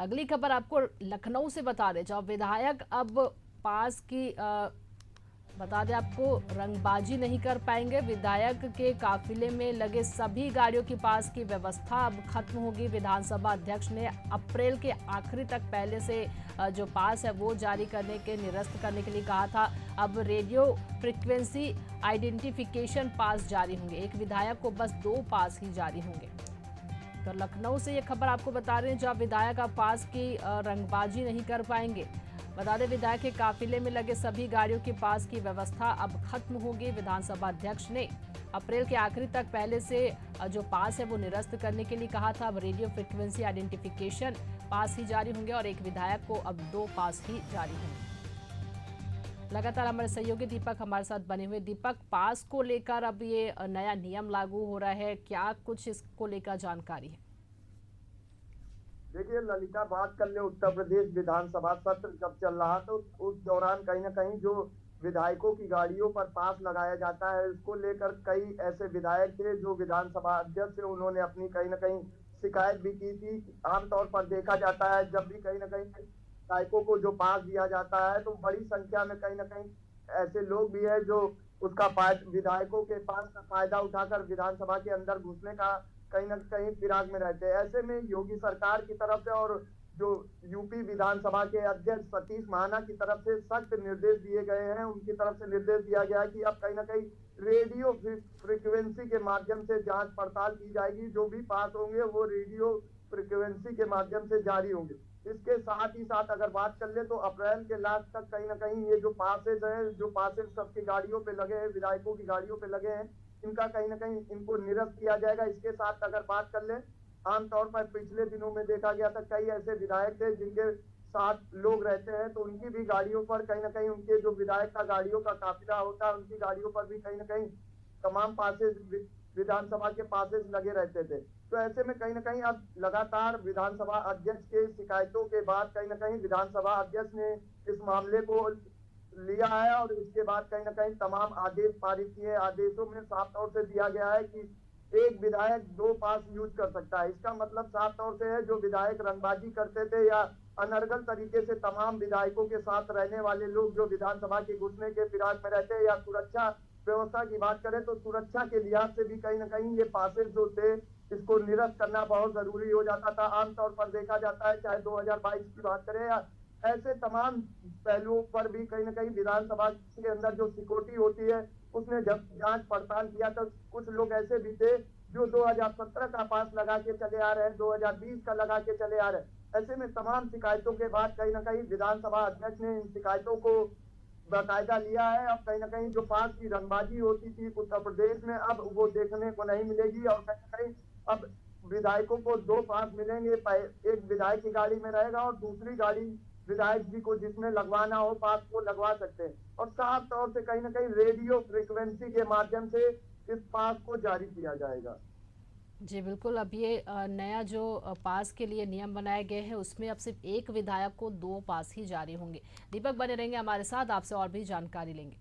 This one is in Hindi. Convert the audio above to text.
अगली खबर आपको लखनऊ से बता दें, जब विधायक अब पास की बता दें आपको रंगबाजी नहीं कर पाएंगे। विधायक के काफिले में लगे सभी गाड़ियों की पास की व्यवस्था अब खत्म होगी। विधानसभा अध्यक्ष ने अप्रैल के आखिरी तक पहले से जो पास है वो जारी करने के निरस्त करने के लिए कहा था। अब रेडियो फ्रीक्वेंसी आइडेंटिफिकेशन पास जारी होंगे। एक विधायक को बस 2 पास ही जारी होंगे। तो लखनऊ से ये खबर आपको बता रहे हैं, जब विधायक अब पास की रंगबाजी नहीं कर पाएंगे। बता दें, विधायक के काफिले में लगे सभी गाड़ियों के पास की व्यवस्था अब खत्म होगी। विधानसभा अध्यक्ष ने अप्रैल के आखिरी तक पहले से जो पास है वो निरस्त करने के लिए कहा था। अब रेडियो फ्रीक्वेंसी आइडेंटिफिकेशन पास ही जारी होंगे और एक विधायक को अब 2 पास ही जारी होंगे। लगातार हमारे सहयोगी दीपक हमारे साथ बने हुए। दीपक, पास को लेकर अब ये नया नियम लागू हो रहा है, क्या कुछ इसको लेकर जानकारी है? देखिए ललिता, बात कर ले उत्तर प्रदेश विधानसभा सत्र जब चल रहा तो उस दौरान कहीं ना कहीं जो विधायकों की गाड़ियों पर पास लगाया जाता है, इसको लेकर कई ऐसे विधायक थे जो विधानसभा अध्यक्ष है, उन्होंने अपनी कहीं ना कहीं शिकायत भी की थी। आमतौर पर देखा जाता है जब भी कहीं ना कहीं विधायकों को जो पास दिया जाता है तो बड़ी संख्या में कहीं ना कहीं ऐसे लोग भी है जो उसका विधायकों के पास का फायदा उठाकर विधानसभा के अंदर घुसने का कहीं ना कहीं फिराक में रहते हैं। ऐसे में योगी सरकार की तरफ से और जो यूपी विधानसभा के अध्यक्ष सतीश महाना की तरफ से सख्त निर्देश दिए गए हैं। उनकी तरफ से निर्देश दिया गया है कि अब कहीं ना कहीं रेडियो फ्रीक्वेंसी के माध्यम से जांच पड़ताल की जाएगी। जो भी पास होंगे वो रेडियो फ्रीक्वेंसी के माध्यम से जारी होंगे। इसके साथ ही साथ अगर बात कर ले तो अप्रैल के लास्ट तक कहीं ना कहीं ये जो पासेज है, जो पासेज सबकी गाड़ियों पे लगे हैं, विधायकों की गाड़ियों पे लगे हैं, इनका कहीं ना कहीं इनको निरस्त किया जाएगा। इसके साथ अगर बात कर ले, आमतौर पर पिछले दिनों में देखा गया था कई ऐसे विधायक थे जिनके साथ लोग रहते हैं तो उनकी भी गाड़ियों पर कहीं ना कहीं उनके जो विधायक का गाड़ियों का काफिला होता है उनकी गाड़ियों पर भी कहीं ना कहीं तमाम पासेज विधानसभा के पासेज लगे रहते थे। तो ऐसे में कहीं ना कहीं अब लगातार विधानसभा अध्यक्ष के शिकायतों के बाद कहीं ना कहीं विधानसभा अध्यक्ष ने इस मामले को लिया है और इसके बाद कहीं ना कहीं तमाम आदेश पारित किए। आदेशों में साफ तौर से दिया गया है कि एक विधायक 2 पास यूज कर सकता है। इसका मतलब साफ तौर से है जो विधायक रंगबाजी करते थे या अनर्गल तरीके से तमाम विधायकों के साथ रहने वाले लोग जो विधानसभा के घुसने के फिराक में रहते हैं, या सुरक्षा व्यवस्था की बात करें तो सुरक्षा के लिहाज से भी कहीं ना कहीं ये पासेज जो थे इसको निरस्त करना बहुत जरूरी हो जाता था। आमतौर पर देखा जाता है, चाहे 2022 की बात करें या ऐसे तमाम पहलुओं पर भी कहीं ना कहीं विधानसभा के अंदर जो सिक्योरिटी होती है उसने जब जांच पड़ताल किया तो कुछ लोग ऐसे भी थे जो 2017 का पास लगा के चले आ रहे हैं, 2020 का लगा के चले आ रहे हैं। ऐसे में तमाम शिकायतों के बाद कहीं ना कहीं विधानसभा अध्यक्ष ने इन शिकायतों को बाकायदा लिया है। अब कहीं ना कहीं जो पास की रंगबाजी होती थी उत्तर प्रदेश में अब वो देखने को नहीं मिलेगी और कहीं ना कहीं अब विधायकों को 2 पास मिलेंगे। एक विधायक की गाड़ी में रहेगा और दूसरी गाड़ी विधायक जी को जिसमें लगवाना हो पास को लगवा सकते हैं। और साफ तौर से कहीं ना कहीं रेडियो फ्रीक्वेंसी के माध्यम से इस पास को जारी किया जाएगा। जी बिल्कुल, अब ये नया जो पास के लिए नियम बनाए गए हैं उसमें अब सिर्फ एक विधायक को 2 पास ही जारी होंगे। दीपक बने रहेंगे हमारे साथ, आपसे और भी जानकारी लेंगे।